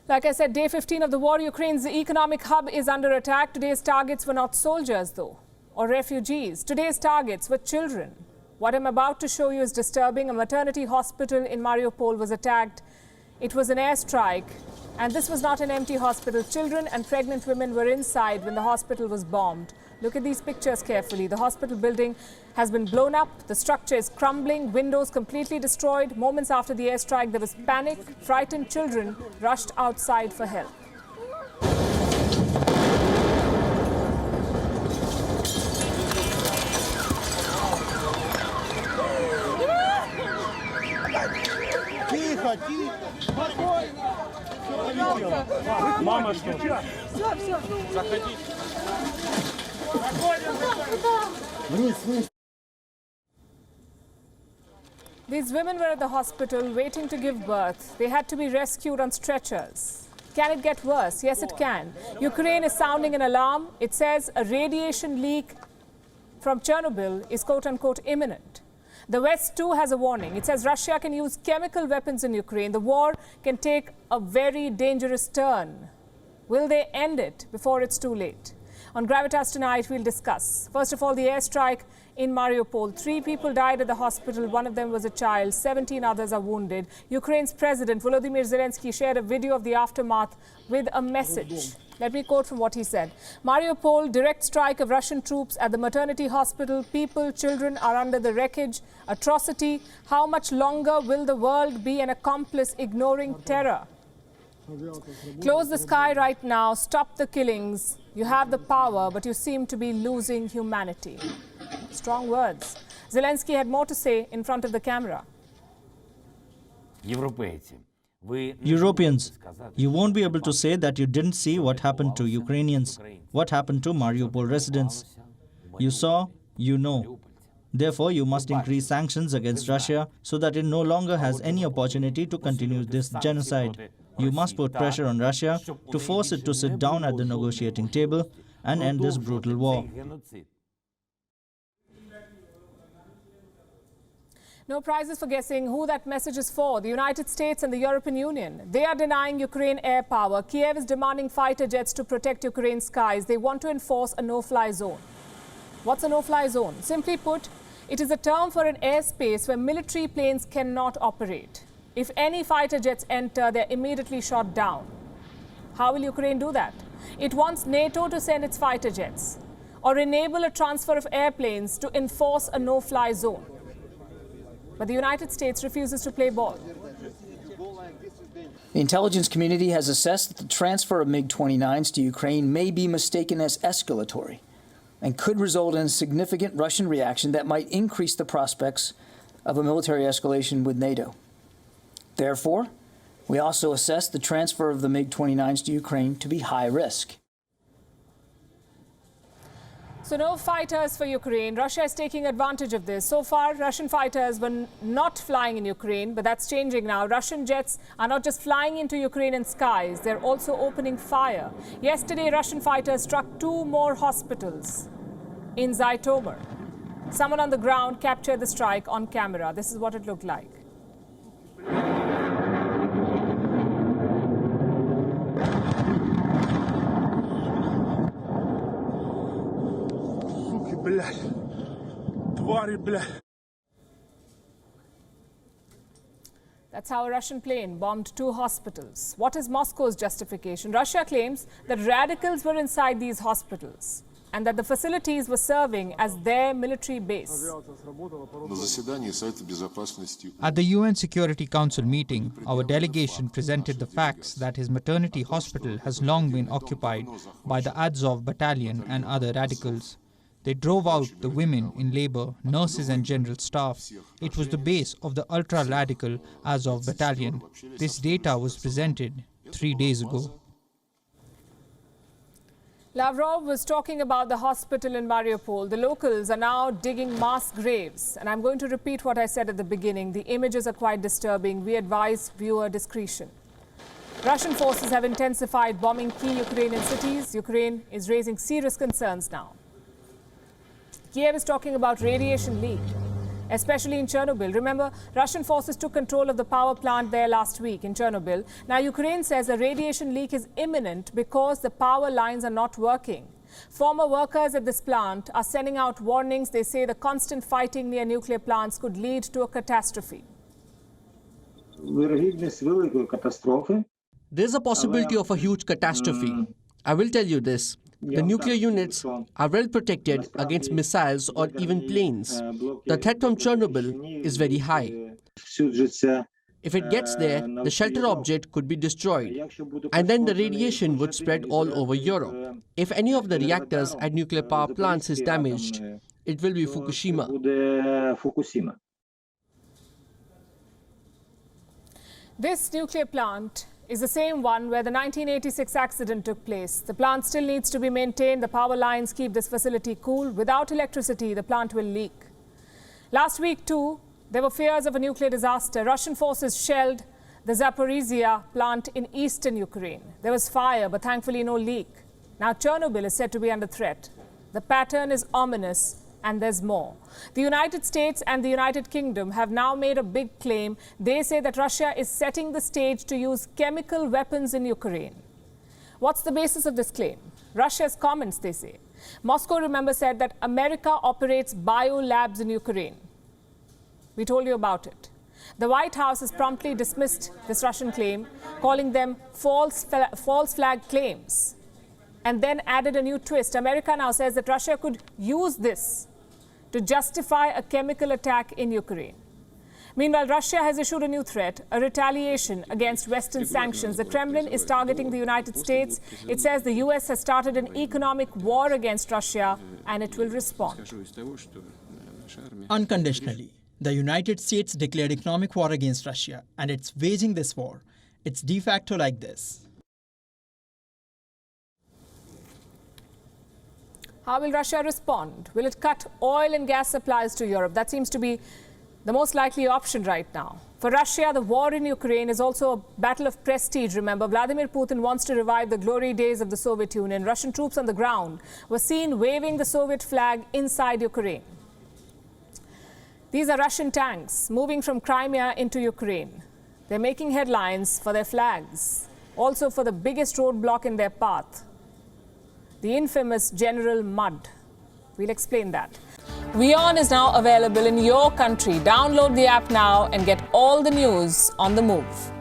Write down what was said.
Like I said, day 15 of the war, Ukraine's economic hub is under attack. Today's targets were not soldiers, though, or refugees. Today's targets were children. What I'm about to show you is disturbing. A maternity hospital in Mariupol was attacked. It was an airstrike, and this was not an empty hospital. Children and pregnant women were inside when the hospital was bombed. Look at these pictures carefully. The hospital building has been blown up. The structure is crumbling, windows completely destroyed. Moments after the airstrike, there was panic. Frightened children rushed outside for help. These women were at the hospital waiting to give birth. They had to be rescued on stretchers. Can it get worse? Yes, it can. Ukraine is sounding an alarm. It says a radiation leak from Chernobyl is quote-unquote imminent. The West too has a warning. It says Russia can use chemical weapons in Ukraine. The war can take a very dangerous turn. Will they end it before it's too late? On Gravitas tonight, we'll discuss. First of all, the airstrike in Mariupol. 3 people died at the hospital. One of them was a child. 17 others are wounded. Ukraine's President Volodymyr Zelensky shared a video of the aftermath with a message. Let me quote from what he said. Mariupol, direct strike of Russian troops at the maternity hospital. People, children are under the wreckage. Atrocity. How much longer will the world be an accomplice ignoring terror? Close the sky right now. Stop the killings. You have the power, but you seem to be losing humanity. Strong words. Zelensky had more to say in front of the camera. Europeans, you won't be able to say that you didn't see what happened to Ukrainians, what happened to Mariupol residents. You saw, you know. Therefore, you must increase sanctions against Russia so that it no longer has any opportunity to continue this genocide. You must put pressure on Russia to force it to sit down at the negotiating table and end this brutal war. No prizes for guessing who that message is for. The United States and the European Union. They are denying Ukraine air power. Kiev is demanding fighter jets to protect Ukraine's skies. They want to enforce a no-fly zone. What's a no-fly zone? Simply put, it is a term for an airspace where military planes cannot operate. If any fighter jets enter, they're immediately shot down. How will Ukraine do that? It wants NATO to send its fighter jets or enable a transfer of airplanes to enforce a no-fly zone. But the United States refuses to play ball. The intelligence community has assessed that the transfer of MiG-29s to Ukraine may be mistaken as escalatory and could result in a significant Russian reaction that might increase the prospects of a military escalation with NATO. Therefore, we also assess the transfer of the MiG-29s to Ukraine to be high risk. So no fighters for Ukraine. Russia is taking advantage of this. So far, Russian fighters were not flying in Ukraine, but that's changing now. Russian jets are not just flying into Ukrainian skies, they're also opening fire. Yesterday, Russian fighters struck 2 more hospitals in Zhytomyr. Someone on the ground captured the strike on camera. This is what it looked like. That's how a Russian plane bombed 2 hospitals. What is Moscow's justification? Russia claims that radicals were inside these hospitals and that the facilities were serving as their military base. At the UN Security Council meeting, our delegation presented the facts that his maternity hospital has long been occupied by the Azov battalion and other radicals. They drove out the women in labor, nurses and general staff. It was the base of the ultra-radical Azov battalion. This data was presented 3 days ago. Lavrov was talking about the hospital in Mariupol. The locals are now digging mass graves. And I'm going to repeat what I said at the beginning. The images are quite disturbing. We advise viewer discretion. Russian forces have intensified bombing key Ukrainian cities. Ukraine is raising serious concerns now. Kiev is talking about radiation leak. especially in Chernobyl. Remember, Russian forces took control of the power plant there last week in Chernobyl. Now, Ukraine says a radiation leak is imminent because the power lines are not working. Former workers at this plant are sending out warnings. They say the constant fighting near nuclear plants could lead to a catastrophe. There's a possibility of a huge catastrophe. I will tell you this. The nuclear units are well protected against missiles or even planes. The threat from Chernobyl is very high. If it gets there, the shelter object could be destroyed, and then the radiation would spread all over Europe. If any of the reactors at nuclear power plants is damaged, it will be Fukushima. This nuclear plant is the same one where the 1986 accident took place. The plant still needs to be maintained. The power lines keep this facility cool. Without electricity, the plant will leak. Last week, too, there were fears of a nuclear disaster. Russian forces shelled the Zaporizhia plant in eastern Ukraine. There was fire, but thankfully no leak. Now Chernobyl is said to be under threat. The pattern is ominous, and there's more. The United States and the United Kingdom have now made a big claim. They say that Russia is setting the stage to use chemical weapons in Ukraine. What's the basis of this claim? Russia's comments, they say. Moscow, remember, said that America operates biolabs in Ukraine. We told you about it. The White House has promptly dismissed this Russian claim, calling them false flag claims, and then added a new twist. America now says that Russia could use this to justify a chemical attack in Ukraine. Meanwhile, Russia has issued a new threat, a retaliation against Western sanctions. The Kremlin is targeting the United States. It says the US has started an economic war against Russia, and it will respond. Unconditionally, the United States declared economic war against Russia, and it's waging this war. It's de facto like this. How will Russia respond? Will it cut oil and gas supplies to Europe? That seems to be the most likely option right now. For Russia, the war in Ukraine is also a battle of prestige. Remember, Vladimir Putin wants to revive the glory days of the Soviet Union. Russian troops on the ground were seen waving the Soviet flag inside Ukraine. These are Russian tanks moving from Crimea into Ukraine. They're making headlines for their flags, also for the biggest roadblock in their path, the infamous General Mud. We'll explain that. WION is now available in your country. Download the app now and get all the news on the move.